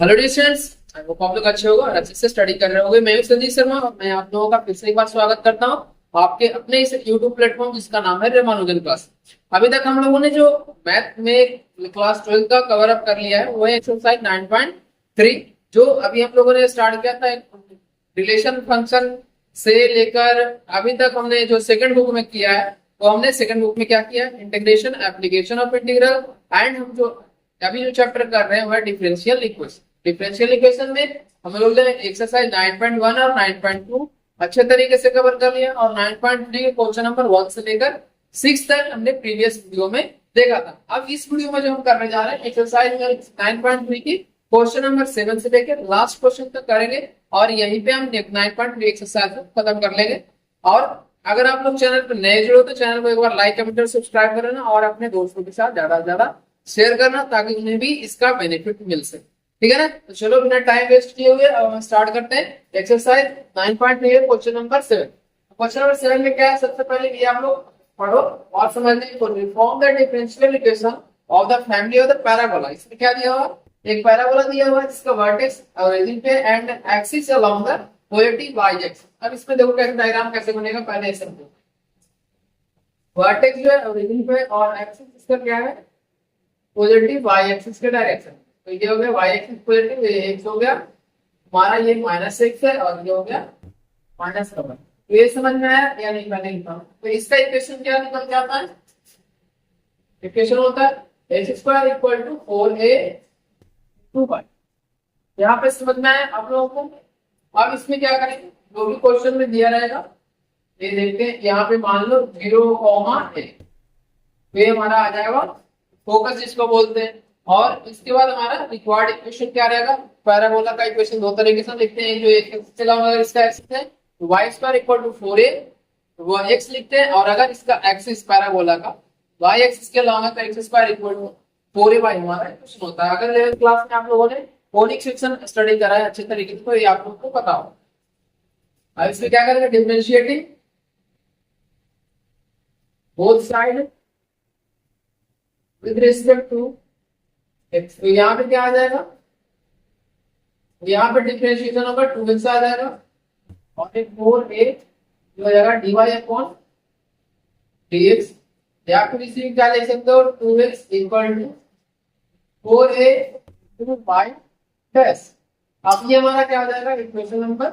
Hello dear students, I hope आप लोग अच्छे होगा और अच्छे से स्टडी कर रहे होंगे। मैं हूं संजीव शर्मा और मैं आप लोगों का फिर से एक बार स्वागत करता हूं आपके अपने इस यूट्यूब प्लेटफॉर्म जिसका नाम है रामानुजन क्लास। अभी तक हम लोगों ने जो मैथ में क्लास 12 का कवर अप कर लिया है वो है एक्सरसाइज 9.3, जो अभी हम लोगों ने स्टार्ट किया था रिलेशन फंक्शन से लेकर अभी तक हमने जो सेकंड बुक में किया है वो हमने सेकंड बुक में क्या किया है, integration, application of integral and हम जो अभी जो चैप्टर कर रहे हैं वह डिफरेंशियल इक्वेशन। डिफरेंशियल इक्वेशन में हम लोग ने एक्सरसाइज 9.1 और 9.2 अच्छे तरीके से कवर कर लिया और 9.3 के क्वेश्चन नंबर 1 से लेकर 6 तक हमने प्रीवियस वीडियो में देखा था। अब इस वीडियो में जो हम करने जा रहे हैं एक्सरसाइज 9.3 की क्वेश्चन नंबर 7 से लेकर लास्ट क्वेश्चन तक करेंगे और यहीं पे हम 9.3 एक्सरसाइज खत्म कर लेंगे। और अगर आप लोग चैनल पर नए जुड़े तो चैनल को एक बार लाइक कमेंट और सब्सक्राइब कर लेना और अपने दोस्तों के साथ ज्यादा से ज्यादा शेयर करना ताकि उन्हें भी इसका बेनिफिट मिल सके। ठीक है ना, तो चलो बिना टाइम वेस्ट किए हुए अब हम स्टार्ट करते हैं exercise 9.3 question number 7। Question number 7 में क्या है, सबसे पहले ये आप लोग पढ़ो और समझ लें। Form the differential equation of the family of the parabola. इसमें क्या दिया हुआ, एक पैराबोला दिया हुआ है जिसका वर्टेक्स ओरिजिन पे and axis along the positive y axis. अब इसमें देखो कैसे डायग्राम कैसे बनेगा, पहले ऐसे समझो। वर्टेक्स जो है ओरिजिन पे और एक्सिस इसका क्या है, पॉजिटिव वाई एक्सिस के डायरेक्शन। तो ये हो गया वाई एक्सिस पॉजिटिव, ये एक्स हो गया हमारा, ये -x है और ये हो गया -1। तो ये समझ में आया या नहीं, मैंने लिखा तो इसका इक्वेशन क्या निकल के आता है, इक्वेशन होता है x² = 4a/2y। यहाँ पे समझ में आया आप लोगों को। अब इसमें क्या करेंगे, जो भी क्वेश्चन में दिया रहेगा ये देखते हैं। यहाँ पे मान लो 0,a, तो ये हमारा आ जाएगा फोकस जिसको बोलते हैं। और इसके बाद हमारा रिक्वायर्ड इक्वेशन क्या रहेगा, पैराबोला का इक्वेशन दो तरीके से लिखते हैं। जो एक चला अगर इसका एक्सिस है तो y² = 4a, वो x लिखते हैं। और अगर इसका एक्सिस पैराबोला का y एक्सिस के अलावा तो x² = 4a हमारा इक्वेशन होता है। अगर 11th क्लास में आप लोगों ने कोनिक सेक्शन स्टडी करा है अच्छे तरीके से तो ये आप लोगों को पता हो। अब इसमें क्या करेंगे, differentiating both side with respect to x। तो यहाँ पे क्या आ जाएगा, यहाँ पे डिफरेंशिएशन होगा 2x आ जाएगा और एक 4a जो हो जाएगा dy/dx। या फिर इसी क्या ले सकते हो, 2x = 4a/y'। अब ये हमारा क्या हो जाएगा, इक्वेशन नंबर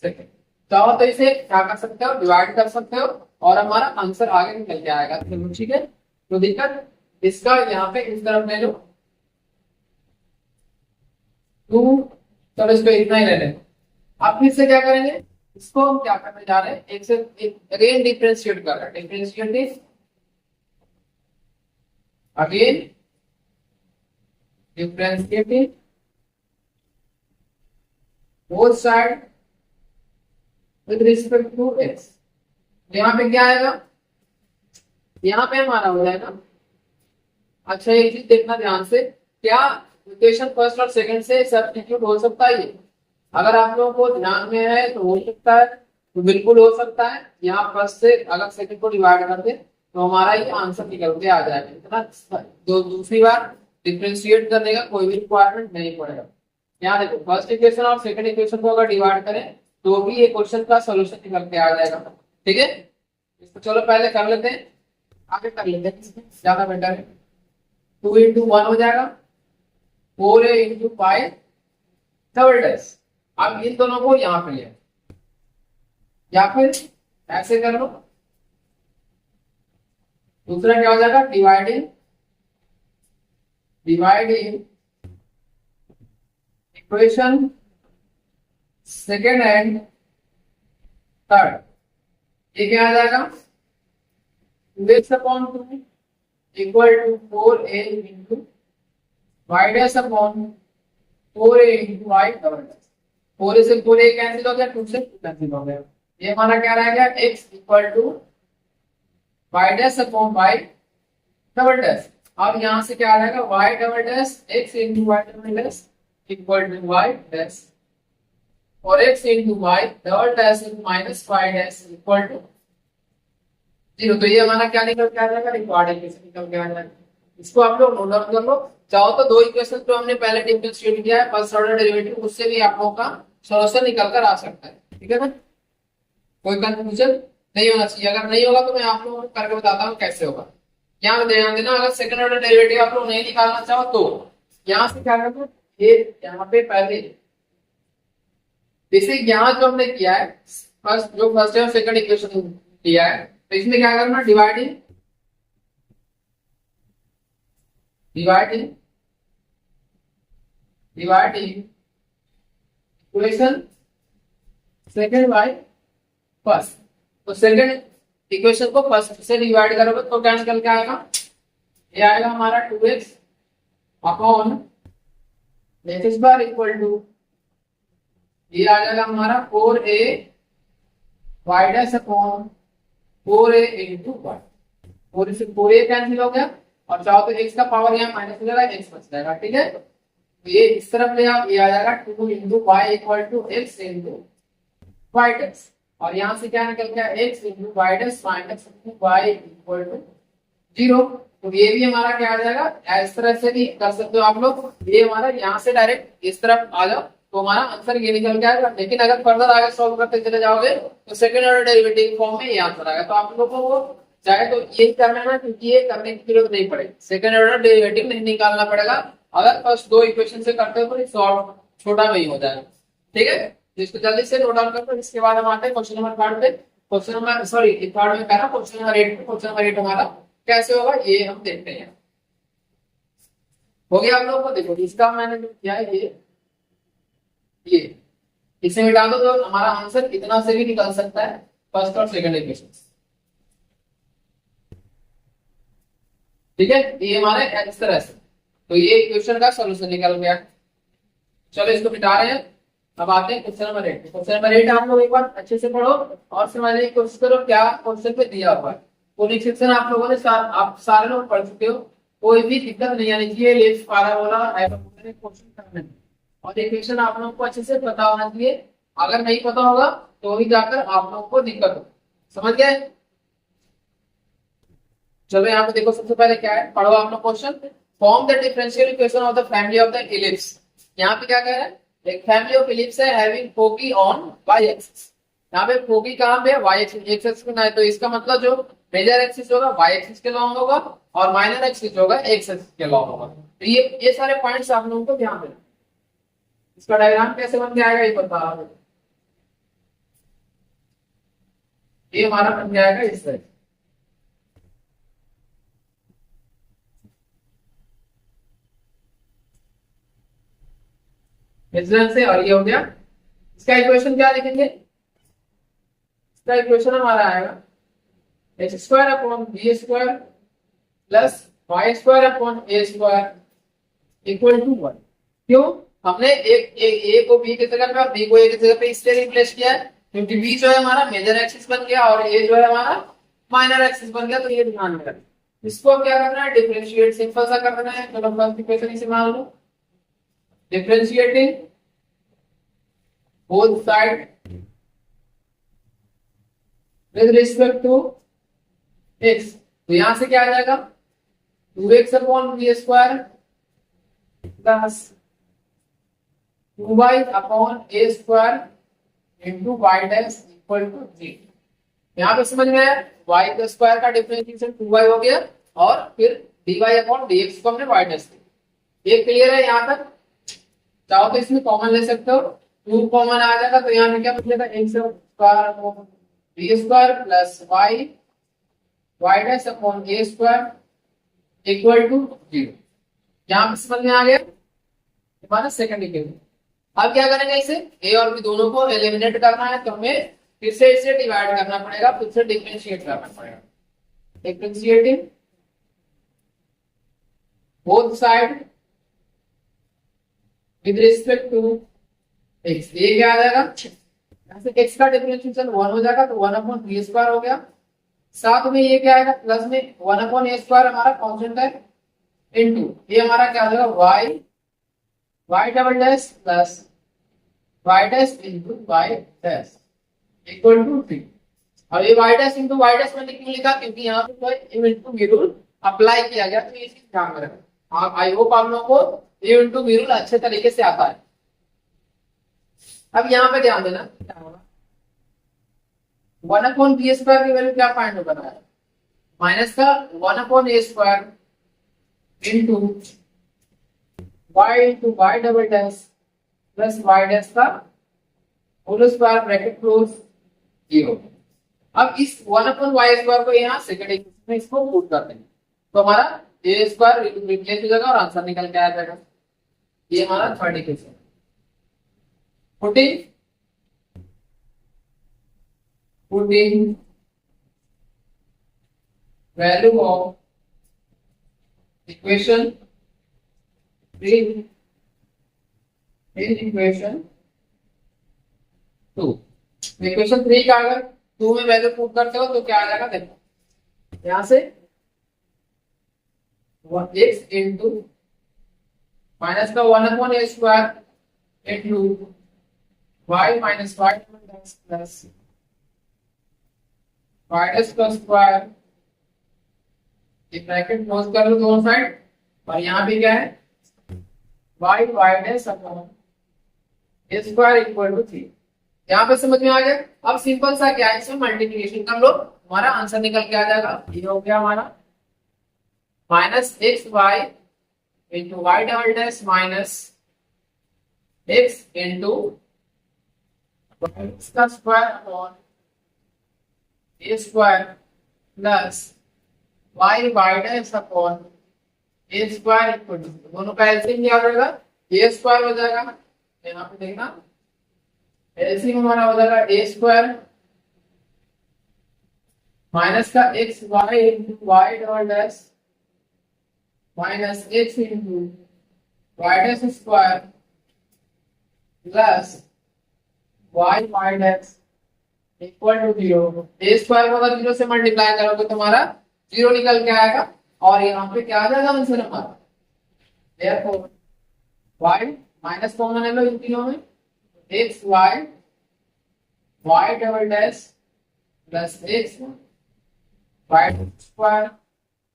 2। चाहो तो इसे क्या कर सकते हो, डिवाइड कर सकते हो और हमारा आंसर आगे निकल के आएगा। ठीक है, तो दिक्कत इसका यहाँ पे इस तरफ ले लो 2, चलो इसको इतना ही ले लें। अब फिर से क्या करेंगे, इसको हम क्या करने जा रहे हैं, एक से अगेन डिफरेंशिएट कर रहे हैं। Differentiate again differentiating both side with respect to x। यहाँ पे क्या आएगा, यहाँ पे हमारा हो जाएगा। अच्छा एक चीज देखना ध्यान से, क्या इक्वेशन फर्स्ट और सेकंड से सब्स्टिट्यूट हो सकता है? अगर आप लोगों को ध्यान में है तो हो सकता है, तो बिल्कुल हो सकता है। यहाँ फर्स्ट से अगर सेकंड को डिवाइड कर दे तो हमारा ये आंसर निकल के आ जाएगा। इतना दूसरी बार डिफरेंशिएट करने का कोई भी रिक्वायरमेंट नहीं पड़ेगा। यहाँ देखो, फर्स्ट इक्वेशन और सेकंड इक्वेशन को अगर डिवाइड करें तो भी ये क्वेश्चन का सोल्यूशन निकल के आ जाएगा। ठीक है, इसको चलो पहले कर लेते हैं, आगे कर लेते हैं, ज्यादा बेटर है। 2 × 1 हो जाएगा 4a × y'। अब इन दोनों को यहां पे लिया या फिर ऐसे कर लो। दूसरा क्या हो जाएगा, dividing equation second and third. ये क्या आ जाएगा, 2x/2 = 4a × y' upon 4a × y'। 4 से 4a कैंसिल हो गया, 2 से 2 कैंसिल हो गया। ये हमारा क्या रहेगा, x = y'/y'। अब यहाँ से क्या आ जाएगा, y', x × y' = y' और x × y -y' = 0। तो ये हमारा क्या निकल के आ जाएगा, रिक्वायर्ड इक्वेशन निकल के आ जाएगा। इसको आप लोग नोट डाउन कर लो। चाहो तो दो इक्वेशन जो हमने पहले डिफरेंशिएट किया है फर्स्ट ऑर्डर डेरिवेटिव, उससे भी आप लोगों का सॉल्यूशन निकल कर आ सकता है। ठीक है ना, कोई कंफ्यूजन नहीं होना चाहिए। अगर नहीं होगा तो मैं आप लोगों को करके बताता हूँ कैसे होगा। यहाँ पे ध्यान देना, अगर सेकंड ऑर्डर डेरिवेटिव आप लोग नहीं निकालना चाहो तो यहाँ से क्या करना, ये यहाँ पे पहले जैसे यहाँ जो हमने किया है फर्स्ट है सेकंड इक्वेशन किया है, तो इसमें क्या करना, dividing equation second by first. तो सेकंड इक्वेशन को फर्स्ट से डिवाइड करोगे तो क्या निकल के आएगा, ये आएगा हमारा 2x upon x bar equal to, ये आ जाएगा हमारा 4a y dash upon 4a into y। 4 से 4a कैंसिल हो गया और चाहो तो x का पावर यहाँ माइनस हो जाएगा, x बच जाएगा। ठीक है, तो ये इस तरफ ले आओ, ये आ जाएगा 2 into y equal to x into y dash, और यहाँ से क्या निकल गया, x into y dash minus y equal to 0। तो ये भी हमारा क्या आ जाएगा, इस तरह से भी कर सकते हो आप लोग। ये हमारा यहाँ से डायरेक्ट इस तरफ आ जाओ तो हमारा आंसर ये निकल के आएगा। लेकिन अगर फर्दर आगे सॉल्व करते चले जाओगे तो सेकंड ऑर्डर डेरिवेटिव फॉर्म में ये आंसर आएगा। तो आप लोगों को चाहे तो यही करना है, क्योंकि ये करने की जरूरत नहीं पड़ेगी, सेकंड ऑर्डर डेरिवेटिव नहीं निकालना पड़ेगा। अगर फर्स्ट दो इक्वेशन से करते हो तो सॉल्व छोटा में ही हो जाएगा। ठीक है, जिसको जल्दी से नोट डाउन कर लो। इसके बाद हम आते हैं क्वेश्चन नंबर 3 पे। क्वेश्चन नंबर सॉरी थर्ड में करा, क्वेश्चन नंबर 8 पे। क्वेश्चन नंबर 8 हमारा कैसे होगा ये हम देखते हैं। हो गया आप लोगों को, देखो इसका मैंने जो किया है ये इसे मिटा दो तो हमारा आंसर इतना से भी निकल सकता है, फर्स्ट और सेकंड इक्वेशन। ठीक है, ये हमारे इस तरह से, तो ये इक्वेशन का सॉल्यूशन निकल गया। चलो इसको मिटा रहे हैं, अब आते हैं क्वेश्चन नंबर 8। क्वेश्चन नंबर 8 आप लोग एक बार अच्छे से पढ़ो और समझने की कोशिश करो क्या क्वेश्चन पे दिया हुआ है। पूरी सेक्शन आप लोगों ने आप सारे लोग पढ़ चुके हो, कोई भी दिक्कत नहीं आनी चाहिए लेफ्ट पैराबोला हाइपरबोला क्वेश्चन करने में। और इक्वेशन आप लोगों को अच्छे से पता होना चाहिए, अगर नहीं पता होगा तो भी जाकर आप लोगों को दिक्कत हो। समझ गए? चलो यहाँ पे देखो, सबसे पहले क्या है, पढ़ो आप लोग question. Form the differential equation of the family of the ellipse. यहाँ पे क्या कह रहा है, एक फैमिली ऑफ इलिप्स है having foci on y axis. यहाँ पे फोकी कहाँ पे है, वाई एक्सिस पे ना है, तो इसका मतलब जो मेजर एक्सिस होगा वाई एक्सिस के लॉन्ग होगा और माइनर एक्सिस होगा एक्स एक्सिस के लॉन्ग होगा। तो ये सारे पॉइंट्स आप लोगों को ध्यान देना। इसका डायग्राम कैसे बन के आएगा ये बता रहा हूं। ये हमारा बन के आएगा इस तरह से, और ये हो गया। इसका इक्वेशन क्या लिखेंगे, इसका इक्वेशन हमारा आएगा x square upon b square plus y square upon a square equal to 1। क्यों हमने ए को बी की जगह पे और बी को ए की जगह पे इसलिए रिप्लेस किया है क्योंकि बी जो है हमारा मेजर एक्सिस बन गया और ए जो है हमारा माइनर एक्सिस बन गया। तो ये ध्यान में रखना, इसको क्या करना है, डिफरेंशिएट सिंपल सा करना है। चलो फर्स्ट इक्वेशन इसे मान लो, differentiating both side with respect to x. तो यहां से क्या आ जाएगा, 2x upon b square plus 2y upon a square into y dash equal to 3। यहाँ पे समझ में आया, y का स्क्वायर का डिफरेंशिएशन 2y हो गया और फिर dy अपॉन dx को हमने y डैश दिया। ये क्लियर है यहाँ तक? चाहो तो इसमें कॉमन ले सकते हो, 2 कॉमन आ जाएगा तो यहाँ पे क्या बचेगा, x square upon b square plus y dash upon a square equal to 0। यहाँ पे समझ में आ गया हमारा सेकंड इक्वेशन। अब क्या करेंगे, इसे a और b दोनों को एलिमिनेट करना है तो हमें फिर से इसे डिवाइड करना पड़ेगा, फिर से डिफरेंशिएट करना पड़ेगा। Differentiating both side with respect to x। ये क्या आ जाएगा, यहाँ से x का डिफरेंशिएशन 1 हो जाएगा तो 1 अपॉन b स्क्वायर हो गया। साथ में ये क्या आएगा, प्लस में 1 अपॉन a स्क्वायर हमारा कांस्टेंट है इनटू ये हमारा क्या आ जाएगा, y double dash plus y dash into y dash equal to 3। और ये y dash into y dash मैंने क्यों लिखा, क्योंकि यहाँ पे इनटू की रूल अप्लाई किया गया, तो ये चीज ध्यान में रखना। आप आई होप आप लोगों को ए इंटू बी रूल अच्छे तरीके से आता है। अब यहाँ पे ध्यान देना क्या होगा, 1/b² की वैल्यू क्या फाइंड होगा, माइनस का 1/a² into y double dash plus y dash का होल स्क्वायर ब्रैकेट क्लोज 0। अब इस 1/y² को यहाँ सेकंड इक्वेशन में इसको पुट कर देंगे, तो हमारा a² रिप्लेस हो जाएगा और आंसर निकल के आ जाएगा। ये हमारा third equation. Putting value of equation 3 in equation 2। Equation 3 का अगर 2 में वैल्यू पुट करते हो तो क्या आ जाएगा, देखो यहां से x इंटू माइनस का 1/a² into y minus y plus y dash का स्क्वायर, ये ब्रैकेट क्लोज कर लो दोनों साइड, और यहाँ पे क्या है y dash upon a² equal to 3। यहाँ पे समझ में आ गया। अब सिंपल सा क्या है, इसमें मल्टीप्लिकेशन कर लो, हमारा आंसर निकल के आ जाएगा। ये हो गया हमारा minus x y into y double dash minus x into का square upon a² plus y dash upon a² equal to, दोनों का एलसीएम क्या हो जाएगा, a² हो जाएगा। यहाँ पे देखना एलसीएम हमारा हो जाएगा a² माइनस का x y into y double dash minus x into y dash square plus y dash equal to 0। a² को अगर 0 से मल्टीप्लाई करोगे तो हमारा 0 निकल के आएगा, और यहाँ पे क्या आ जाएगा आंसर हमारा, therefore y माइनस कॉमन ले लो इन तीनों में, x y double dash plus x y square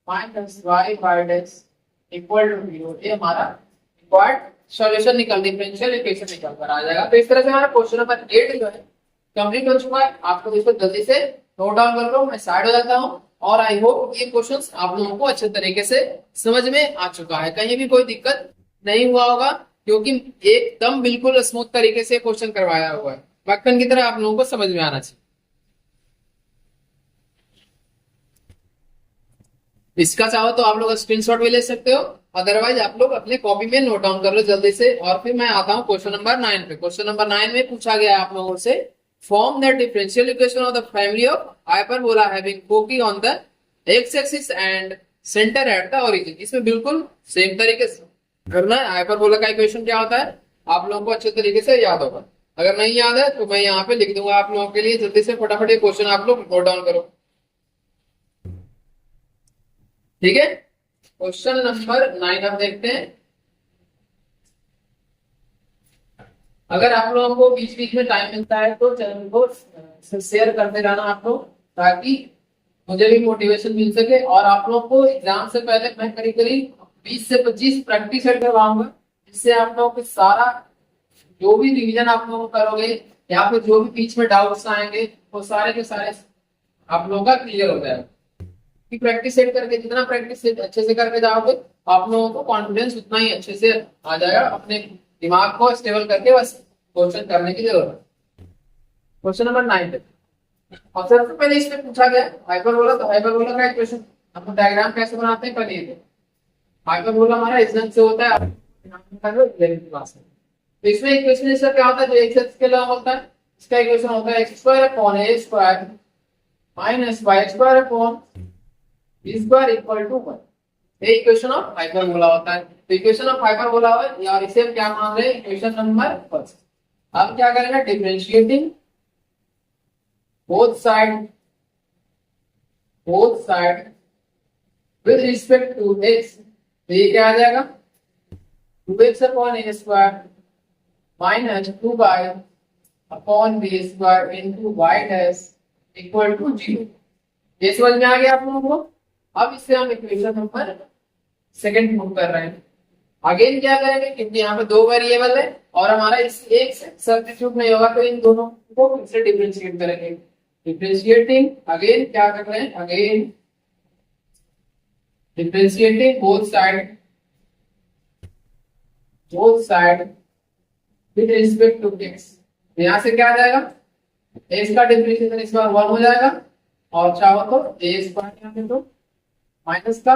minus y dash equal to 0। ये हमारा रिक्वायर्ड सॉल्यूशन निकल, डिफरेंशियल इक्वेशन निकल कर आ जाएगा। तो इस तरह से हमारा क्वेश्चन नंबर 8 जो है कंप्लीट हो चुका है। आपको इसको जल्दी से नोट डाउन कर लो, मैं साइड हो जाता हूँ, और आई होप ये क्वेश्चंस आप लोगों को अच्छे तरीके से समझ में आ चुका है, कहीं भी कोई दिक्कत नहीं हुआ होगा, क्योंकि एकदम बिल्कुल स्मूथ तरीके से क्वेश्चन करवाया हुआ है, मक्खन की तरह आप लोगों को समझ में आना चाहिए। इसका चाहो तो आप लोग स्क्रीनशॉट भी ले सकते हो, अदरवाइज आप लोग अपने कॉपी में नोट डाउन कर लो जल्दी से। और फिर मैं आता हूँ क्वेश्चन नंबर 9 पे। क्वेश्चन नंबर 9 में पूछा गया है आप लोगों से, form the differential equation of the family of hyperbola having foci on the x axis and centre at the origin. इसमें बिल्कुल सेम तरीके से करना है। हाइपरबोला का इक्वेशन क्या होता है आप लोगों को अच्छे तरीके से याद होगा, अगर नहीं याद है तो मैं यहाँ पे लिख दूंगा आप लोगों के लिए, जल्दी से फटाफट ये क्वेश्चन आप लोग नोट डाउन करो, ठीक है। क्वेश्चन नंबर 9 आप देखते हैं। अगर आप लोगों को बीच बीच में टाइम मिलता है तो चैनल को शेयर करते रहना आप लोग, ताकि मुझे भी मोटिवेशन मिल सके। और आप लोगों को एग्जाम से पहले मैं करीब करीब 20 से 25 प्रैक्टिस सेट करवाऊंगा, जिससे आप लोगों को सारा जो भी रिवीजन आप लोग करोगे या फिर जो भी बीच में डाउट्स आएंगे वो सारे के सारे आप लोगों का क्लियर हो जाएगा। कि प्रैक्टिस सेट करके जितना प्रैक्टिस सेट अच्छे से करके जाओगे आप लोगों को कॉन्फिडेंस उतना ही अच्छे से आ जाएगा। अपने दिमाग को स्टेबल करके बस क्वेश्चन करने की जरूरत है। क्वेश्चन नंबर 9 पे और सबसे पहले इसमें पूछा गया हाइपरबोला, तो हाइपरबोला का इक्वेशन हम डायग्राम कैसे बनाते हैं पहले ये। हाइपरबोला हमारा इस ढंग से होता है, तो इसमें इक्वेशन इसका क्या होता है, जो एक्स एक्सिस के अलावा होता है इसका इक्वेशन होता है x² upon a² minus y² upon b² equal to 1। ये इक्वेशन ऑफ हाइपरबोला होता है। तो इक्वेशन ऑफ हाइपरबोला है और इसे हम क्या मान रहे हैं, इक्वेशन नंबर 1। अब क्या करेंगे, differentiating both side with respect to x, तो ये क्या आ जाएगा 2x upon a² minus 2y upon b² into y dash equal to 0। ये समझ में आ गया आप लोगों को। अब इससे हम इक्वेशन नंबर सेकंड प्रूव कर रहे हैं। अगेन क्या करेंगे, क्योंकि यहाँ पे दो वेरिएबल है और हमारा इस एक से सब्स्टिट्यूट नहीं होगा, तो इन दोनों को फिर से डिफरेंशिएट करेंगे। डिफरेंशिएटिंग अगेन क्या कर रहे हैं, again differentiating both side with respect to x। यहां से क्या आ जाएगा, x का डिफरेंशिएशन इस बार 1 हो जाएगा और चाहो तो a स्क्वायर यहाँ पे तो माइनस का,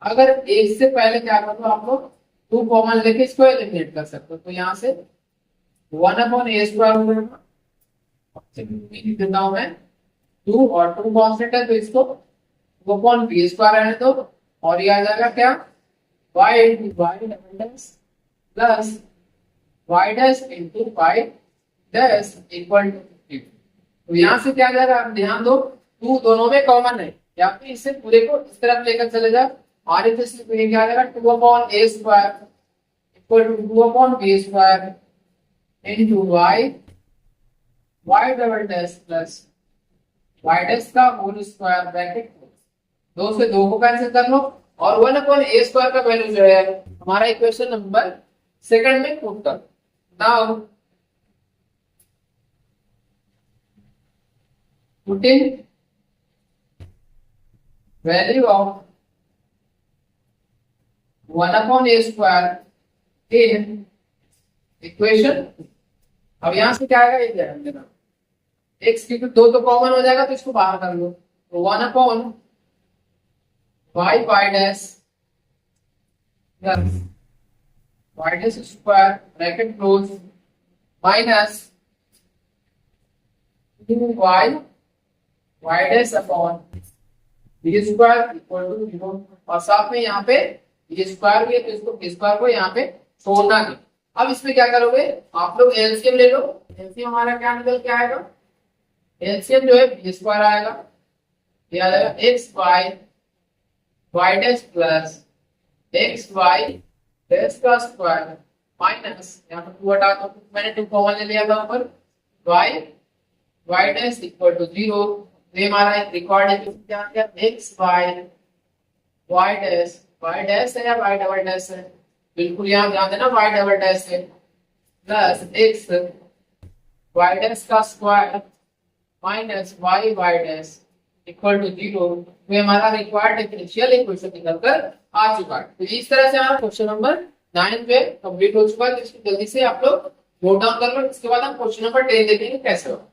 अगर एक से पहले क्या कर दो आप लोग 2 कॉमन लेके इसको एलिमिनेट कर सकते हो, तो यहाँ से 1/a स्क्वायर हो जाएगा, लिख देता हूं मैं 2 और 2 कांस्टेंट है तो इसको 2/b स्क्वायर रहने दो, और ये आ जाएगा क्या y plus y dash into y dash equal to 3। तो यहाँ से क्या आ जाएगा, आप ध्यान दो 2 दोनों में कॉमन है, या फिर इससे पूरे को इस तरफ लेकर चले जाओ, और इससे क्या आ जाएगा 2/a square equal to 2/b square into y double dash plus y dash का होल स्क्वायर ब्रैकेट 2 से 2 को कैंसिल कर लो, और 1/a स्क्वायर का वैल्यू जो है हमारा इक्वेशन नंबर सेकंड में पुट कर। Now putting value of 1/a square in equation, अब यहां से क्या आएगा, ये ध्यान देना x की दो तो कॉमन हो जाएगा तो इसको बाहर कर लो, तो 1/y y dash plus y dash square bracket close minus y dash upon b square equal to 0, और साथ में यहाँ पे ये स्क्वायर भी है तो इसको स्क्वायर को यहाँ पे छोड़ना नहीं। अब इसमें क्या करोगे आप लोग, एलसीएम ले लो, एलसीएम हमारा क्या निकल के आएगा, एलसीएम जो है बी स्क्वायर आएगा, ये आ जाएगा x y y dash plus x y dash का स्क्वायर माइनस यहाँ पर 2 हटा दो, मैंने 2 कॉमन ले लिया था ऊपर, y y dash equal to 0। ये हमारा रिकॉर्ड है क्या आ गया, एक्स वाई वाई डैश है या वाई डबल डैश है, बिल्कुल यहाँ ध्यान देना वाई डबल डैश है, प्लस एक्स वाई डैश का square minus y y dash equal to 0। तो हमारा रिक्वायर्ड डिफरेंशियल इक्वेशन निकलकर आ चुका है। तो इस तरह से हमारा क्वेश्चन नंबर 9 पे कंप्लीट हो चुका है, तो इसको जल्दी से आप लोग नोट डाउन कर लो। इसके बाद हम क्वेश्चन नंबर 10 देखेंगे कैसे होगा।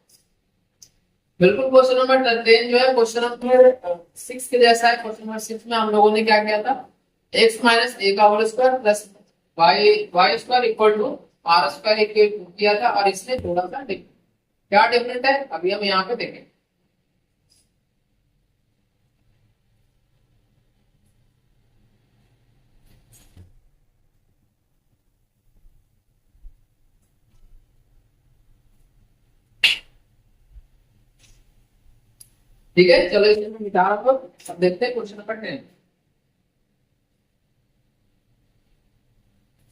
बिल्कुल क्वेश्चन नंबर 10 जो है क्वेश्चन नंबर 6 के जैसा है। क्वेश्चन नंबर 6 में हम लोगों ने क्या किया था, x माइनस a का whole square plus y square equal to r square किया था, और इसमें थोड़ा सा क्या डिफरेंट है अभी हम यहाँ पे देखें। ठीक है, चलो इसे मैं मिटा रहा हूं। अब देखते हैं क्वेश्चन नंबर 10।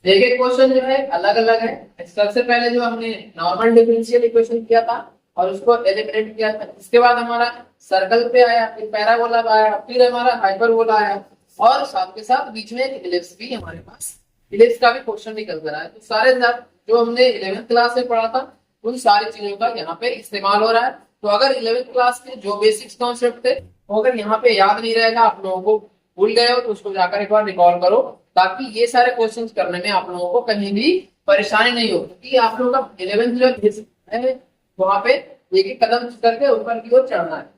एक एक क्वेश्चन जो है अलग अलग है। सबसे पहले जो हमने नॉर्मल डिफरेंशियल इक्वेशन किया था और उसको एलिमिनेट किया था, इसके बाद हमारा सर्कल पे आया, फिर पैराबोला आया, फिर हमारा हाइपरबोला आया, और साथ के साथ बीच में इलिप्स भी हमारे पास, इलिप्स का भी क्वेश्चन निकल कर आया। तो सारे जो हमने 11th क्लास में पढ़ा था उन सारी चीजों का यहाँ पे इस्तेमाल हो रहा है। तो अगर 11th क्लास के जो बेसिक्स कॉन्सेप्ट थे वो अगर यहाँ पे याद नहीं रहेगा, आप लोगों को भूल गए हो, तो उसको जाकर एक बार रिकॉल करो, ताकि ये सारे क्वेश्चंस करने में आप लोगों को कहीं भी परेशानी नहीं हो। क्योंकि आप लोगों का 11th जो है वहां पे एक एक कदम करके ऊपर की ओर चढ़ना है।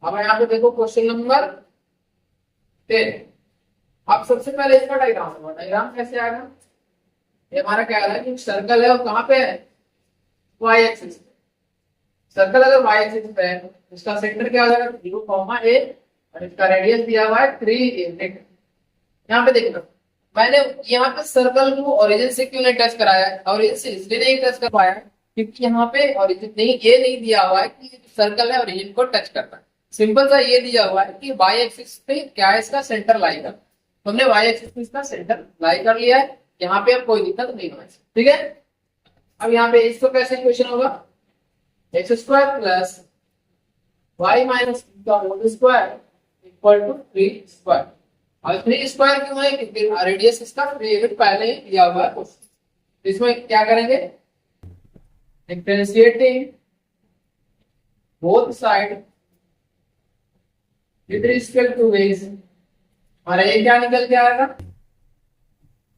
अब यहाँ पे देखो क्वेश्चन नंबर 10। अब सबसे पहले इसका डायग्राम होगा। डायग्राम कैसे आएगा, ये हमारा क्या है कि सर्कल है और कहाँ पे है, वाई एक्सिस पे। सर्कल अगर वाई एक्सिस पे है तो इसका सेंटर क्या हो जाएगा 0,a, और इसका रेडियस दिया हुआ है 3a। यहाँ पे देखना, मैंने यहाँ पे सर्कल को ओरिजिन से क्यों नहीं टच कराया है, ओरिजिन से इसलिए नहीं टच कर पाया क्योंकि यहाँ पे ओरिजिन नहीं, ये नहीं दिया हुआ है कि सर्कल है ओरिजिन को टच करना है। सिंपल सा ये दिया हुआ है कि वाई एक्सिस पे क्या है, इसका सेंटर लाई कर। तो हमने वाई एक्सिस पे इसका सेंटर लाई कर लिया है, यहाँ पे अब कोई दिक्कत नहीं होगी। ठीक है, अब यहाँ पे इसको कैसे इक्वेशन होगा, x square plus y minus का whole square equal to 3 square. अब 3 स्क्वायर क्यों है, क्योंकि रेडियस इसका 3 पहले ही दिया हुआ है क्वेश्चन। इसमें क्या करेंगे, differentiating both side with respect to x, हमारा ये क्या निकल के आएगा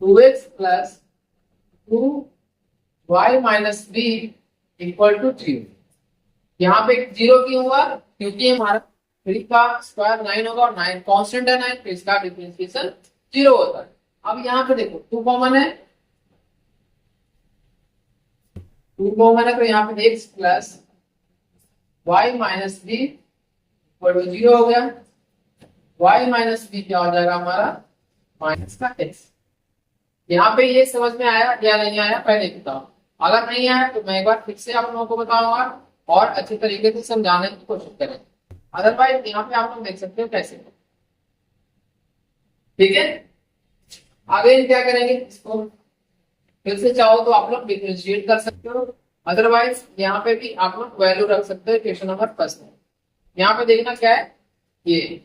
2x plus 2y minus b equal to 0। यहाँ पे 0 क्यों हुआ, क्योंकि हमारा 3 का स्क्वायर 9 होगा और 9 कांस्टेंट है 9, तो इसका डिफरेंशिएशन 0 होता है। अब यहाँ पे देखो 2 कॉमन है, 2 कॉमन है तो यहाँ पे x plus y minus b equal to 0 हो गया। y माइनस b क्या हो जाएगा हमारा माइनस का x। यहाँ पे ये समझ में आया या नहीं आया पहले बताओ, अगर नहीं आया तो मैं एक बार फिर से आप लोगों को बताऊंगा और अच्छे तरीके से समझाने की कोशिश करें, अदरवाइज यहाँ पे आप लोग देख सकते हो कैसे। ठीक है, आगे क्या करेंगे, इसको फिर से चाहो तो आप लोग डिफरेंशिएट कर सकते हो, अदरवाइज यहाँ पे भी आप लोग वैल्यू रख सकते हो इक्वेशन नंबर फर्स्ट में। यहाँ पे देखना क्या है, ये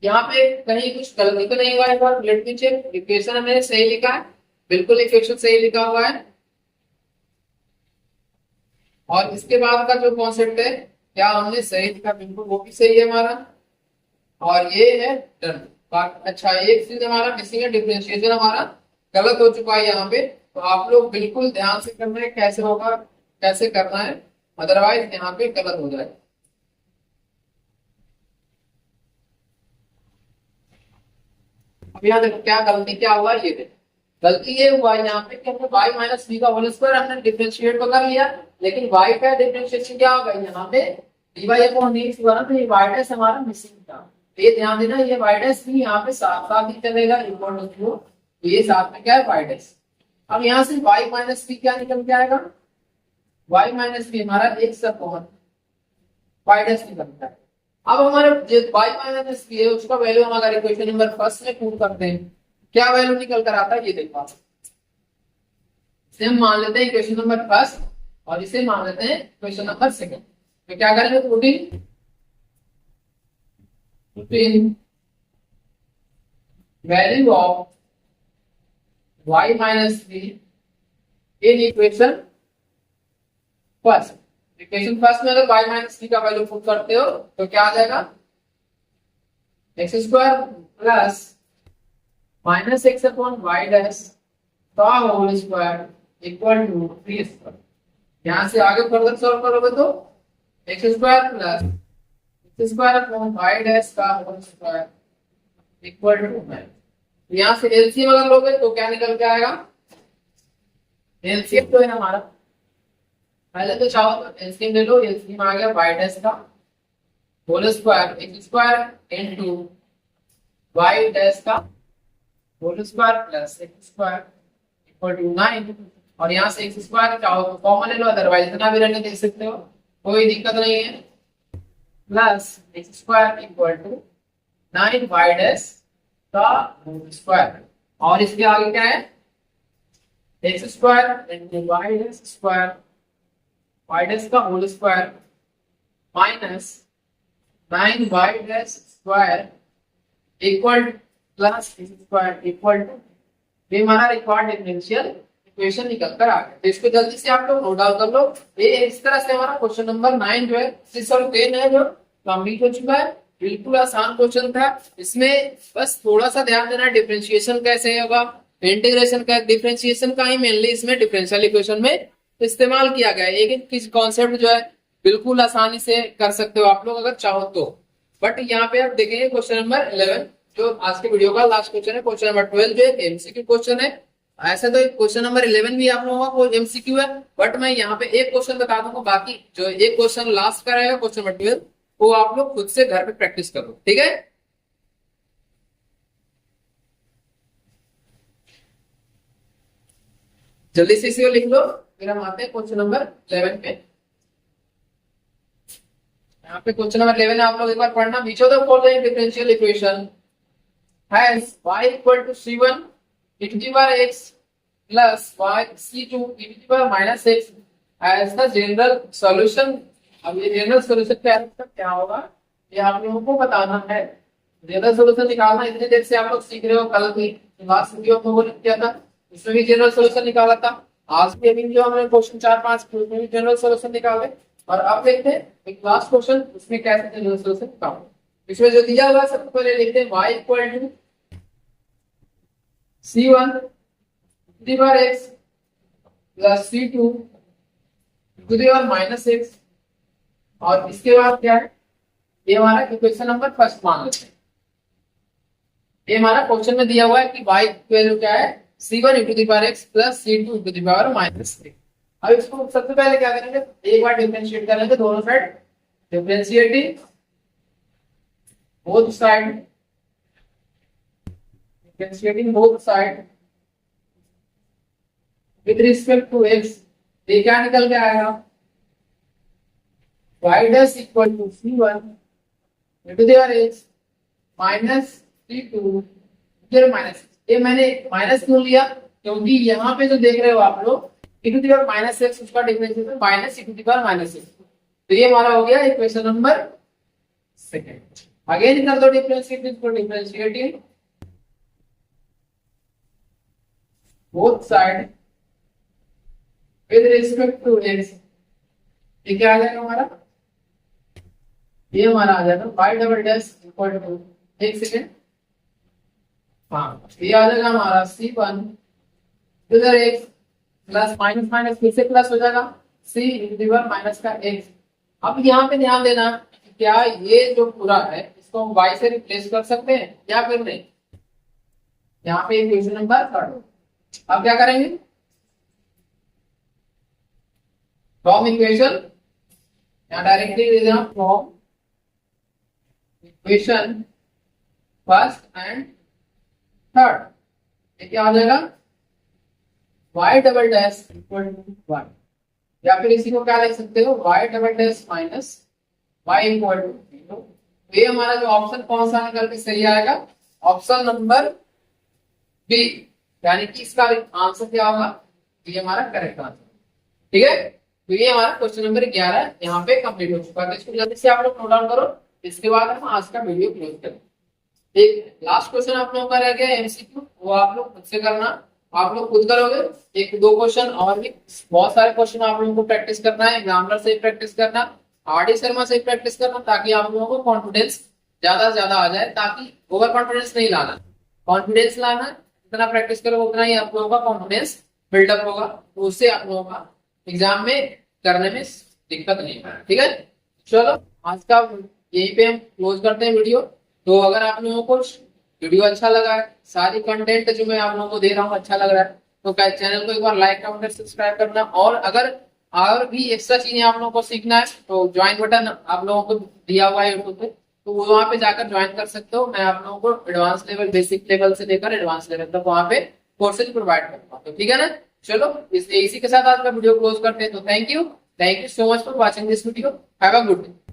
यहाँ पे कहीं कुछ गलती तो नहीं हुआ है, एक बार लेट मी चेक। इक्वेशन मैंने सही लिखा है, बिल्कुल इक्वेशन सही लिखा हुआ है। और इसके बाद का जो कॉन्सेप्ट है क्या हमने सही लिखा, बिल्कुल वो भी सही है हमारा, और ये है डन। अच्छा एक चीज हमारा मिसिंग है, डिफरेंशिएशन हमारा गलत हो चुका है यहाँ पे, तो आप लोग बिल्कुल ध्यान से करना है कैसे होगा, कैसे करना है, अदरवाइज यहाँ पे गलत हो जाए। अब यहाँ देखो क्या गलती क्या हुआ, ये देखो गलती ये हुआ यहाँ पे कि हमने y माइनस बी का होल स्क्वायर हमने डिफरेंशिएट तो कर लिया, लेकिन y का डिफरेंशिएशन क्या होगा यहाँ पे dy अपॉन dx हुआ ना, तो ये y डैश हमारा मिसिंग था। तो ये ध्यान देना, ये y डैश भी यहाँ पे साथ साथ ही चलेगा इक्वल टू, तो ये साथ में क्या है y डैश। अब यहाँ से y माइनस बी क्या निकल के आएगा, y माइनस बी हमारा एक से अपॉन y डैश निकलता है। अब हमारे जो y माइनस बी है उसका वैल्यू हम अगर इक्वेशन नंबर फर्स्ट में पुट करते हैं, क्या वैल्यू निकल कर आता है ये देखो आप। इसे हम मान लेते हैं इक्वेशन नंबर फर्स्ट और इसे मान लेते हैं इक्वेशन नंबर सेकंड। तो क्या करेंगे, putting value of y minus b in equation first. Equation first में अगर y माइनस बी का वैल्यू पुट करते हो तो क्या आ जाएगा, x square plus minus x upon y dash का whole square equal to 3 square. यहाँ से आगे फर्दर सॉल्व करोगे तो x square plus x square upon y dash का होल स्क्वायर इक्वल टू 9। यहाँ से एलसीएम अगर लोगे तो क्या निकल के आएगा, एलसीएम तो है हमारा, पहले तो चाहो तो एलसीएम ले लो, एलसीएम आ गया वाई डैश का whole square x square into y dash का whole square plus x square equal to 9। और यहाँ से एक्स स्क्वायर चाहो तो कॉमन ले लो, अदरवाइज इतना भी रहने दे सकते हो, कोई दिक्कत नहीं है, plus x square equal to 9 y dash का होल स्क्वायर। और इसके आगे क्या है, x square into y dash square y dash का whole square minus 9 y dash square equal plus x square equal to, ये हमारा रिक्वायर्ड डिफरेंशियल इक्वेशन निकल कर आ गया। तो इसको जल्दी से आप लोग नोट डाउन कर लो। ये इस तरह से हमारा क्वेश्चन नंबर 9 जो है 6 और 10 है जो कंप्लीट हो चुका है। बिल्कुल आसान क्वेश्चन था, इसमें बस थोड़ा सा ध्यान देना डिफरेंशिएशन कैसे होगा, इंटीग्रेशन का, डिफरेंशिएशन का ही मेनली इसमें डिफरेंशियल इक्वेशन में इस्तेमाल किया गया है। एक एक कॉन्सेप्ट जो है बिल्कुल आसानी से कर सकते हो आप लोग अगर चाहो तो। बट यहाँ पे आप देखेंगे क्वेश्चन नंबर 11 जो आज के वीडियो का लास्ट क्वेश्चन है, क्वेश्चन नंबर 12 जो है एमसीक्यू क्वेश्चन है। ऐसे तो क्वेश्चन नंबर 11 भी आप लोगों का एमसीक्यू है, बट मैं यहाँ पे एक क्वेश्चन बता दूंगा, बाकी जो एक क्वेश्चन लास्ट का रहेगा क्वेश्चन नंबर 12 वो आप लोग खुद से घर पे प्रैक्टिस करो, ठीक है। जल्दी से इसे लिख लो, फिर हम आते हैं क्वेश्चन नंबर 11 पे। यहाँ पे क्वेश्चन नंबर 11 आप लोग एक बार पढ़ना। Which of the following differential equation has y equal to c1 e to the power x plus y c2 e to the power minus x as the general solution. अब ये general solution क्या होगा, ये आप लोगों को बताना है। जनरल सोल्यूशन निकालना इतनी देर से आप लोग सीख रहे हो, कल भी लास्ट वीडियो में वो लिख किया था, उसमें भी जनरल सोल्यूशन निकाला था। आज भी अभी जो हमने क्वेश्चन 4-5 उसमें भी जनरल सोल्यूशन निकाले, और अब देखते हैं एक लास्ट क्वेश्चन उसमें कैसे जनरल सोल्यूशन निकालना। इसमें जो दिया हुआ है सबसे पहले लिखते हैं y equal to c1 to the power x plus c2 to the power minus x, और इसके बाद क्या है, ये हमारा इक्वेशन नंबर फर्स्ट मान लेते हैं। ये हमारा क्वेश्चन में दिया हुआ है कि y की वैल्यू क्या है, c1 to the power x plus c2 to the power minus x। अब इसको सबसे पहले क्या करेंगे, एक बार डिफरेंशिएट करेंगे दोनों साइड, differentiating both side, differentiating both side with respect to x, ये क्या निकल के आएगा, y dash equal to c1 to the power x minus c2 to the power minus x। ये मैंने माइनस क्यों लिया, क्योंकि यहाँ पे जो देख रहे हो आप लोग e to the power minus x, उसका differentiation minus e to the power minus x, तो ये हमारा हो गया इक्वेशन नंबर सेकंड। अगेन कर दो differentiating both side with respect to x, ये क्या आ जाएगा हमारा, ये हमारा आ जाएगा y double dash equal to, एक सेकेंड, हाँ ये आ जाएगा हमारा c1 to the power x plus minus minus फिर से प्लस हो जाएगा c to the power minus का x। अब यहाँ पे ध्यान देना, क्या ये जो पूरा है इसको हम y से रिप्लेस कर सकते हैं या फिर नहीं, यहाँ पे इक्वेशन नंबर थर्ड। अब क्या करेंगे, फ्रॉम इक्वेशन, यहाँ डायरेक्टली ले जाओ from equation first and third, ये क्या आ जाएगा, y double dash equal to y, या फिर इसी को क्या लिख सकते हो, y double dash minus y equal to 0। ये हमारा जो ऑप्शन कौन सा निकल के सही आएगा, ऑप्शन नंबर बी, यानी कि इसका आंसर क्या होगा, ये हमारा करेक्ट आंसर। ठीक है, तो ये हमारा क्वेश्चन नंबर 11 यहाँ पे कंप्लीट हो चुका है। इसको जल्दी से आप लोग नोट डाउन करो, इसके बाद हम आज का वीडियो क्लोज करें। एक लास्ट क्वेश्चन आप लोगों का रह गया एमसीक्यू, वो आप लोग खुद से करना, आप लोग खुद करोगे, एक दो क्वेश्चन और भी बहुत सारे क्वेश्चन आप लोगों को प्रैक्टिस करना है, एग्जामिनर से प्रैक्टिस करना, आरडी शर्मा से प्रैक्टिस करना, ताकि आप लोगों को कॉन्फिडेंस ज्यादा से ज्यादा आ जाए, ताकि ओवर कॉन्फिडेंस नहीं लाना, कॉन्फिडेंस लाना, जितना प्रैक्टिस करोगे उतना ही आप लोगों का कॉन्फिडेंस बिल्डअप होगा, तो उससे आप लोगों का एग्जाम में करने में दिक्कत नहीं है। ठीक है, चलो आज का यहीं पे हम क्लोज करते हैं वीडियो। तो अगर आप लोगों को वीडियो अच्छा लगा है, सारी कंटेंट जो मैं आप लोगों को दे रहा हूँ अच्छा लग रहा है, तो चैनल को एक बार लाइक कमेंट सब्सक्राइब करना, और अगर और भी एक्स्ट्रा चीजें आप लोगों को सीखना है तो ज्वाइन बटन आप लोगों को दिया हुआ है यूट्यूब पे, तो वहां पे जाकर ज्वाइन कर सकते हो। मैं आप लोगों को एडवांस लेवल, बेसिक लेवल से लेकर एडवांस लेवल तक वहां पे कोर्सेज प्रोवाइड करता हूँ। तो ठीक है ना, चलो इसी के साथ आज का वीडियो क्लोज करते हैं। तो thank you so much for watching this video, have a good day.